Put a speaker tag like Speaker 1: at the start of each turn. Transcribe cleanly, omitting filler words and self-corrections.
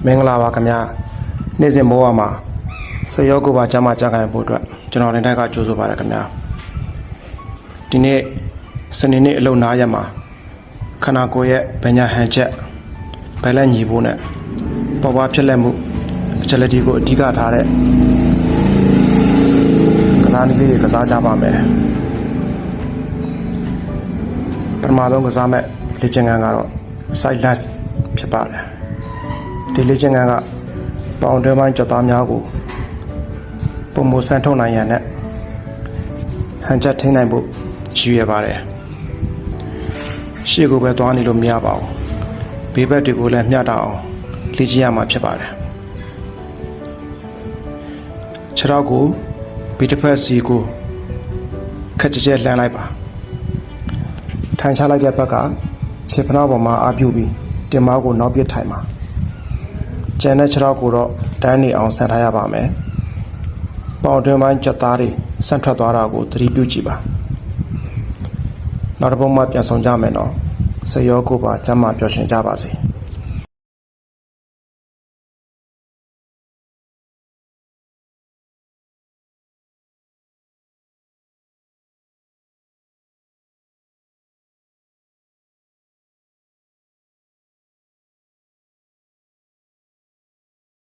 Speaker 1: မင်္ဂလာပါခင်ဗျာနေ့စဉ်ဘဝမှာစရောကိုပါကျမကြခိုင်ဖို့အတွက်ကျွန်တော်တင်တိုက်ကကြိုးဆိုပါရခင်ဗျာဒီနေ့စနေနေ့အလုပ်နားရက်မှာခန္ဓာကိုယ်ရဲ့ဗညာဟန်ချက်ဘယ်လက်ညီဖို့နဲ့ပေါ်ပွားဖြစ်လက်မှုအချက်လက်ကိုအဓိကထားတဲ့ကစားနည်းလေးတွေကစားကြပါမယ်ပထမဆုံးကစားမဲ့လေ့ကျင့်ခန်းကတော့ side lunge ဖြစ်ပါတယ်ဒီလေ့ကျင့်ခန်းကပေါင်တွဲပိုင်းကြော်သားများကိုပုံမဆန်းထုတ်နိုင်ရန်နဲ့ဟန်ချက်ထိန်းနိုင်ဖို့ရည်ရွယ်ပါတယ်ရှေ့ကိုပဲသွားနေလို့မရပါဘူးဘေးဘက်တွေကိုလည်းမျှတအောင်လေ့ကျင့်ရမှာဖြစ်ပါတယ်ခြေထောက်ကိုဘေးတစ်ဖက်စီကိုခက်ကြကြလှမ်းလိုက်ပါထိုင်ချလိုက်တဲ့ဘက်ကခြေဖနှောက်ပေါ်မှာအားပြုပြီးတင်မောင်းကိုနောက်ပြစ်ထိုင်ပါကျန်တဲ့ခြေထောက်ကိုတော့တန်းနေအောင်ဆန်ထားရပါမယ်ပေါင်တွင်းပိုင်းကြက်သားတွေဆန့်ထွက်သွားတာကိုသတိပြုကြည့်ပါနောက်တစ်ပုံမှပြန်ဆောင်ကြမယ်နော်စရောကိုပါကျမ်းမာပျော်ရွှင်ကြပါစေ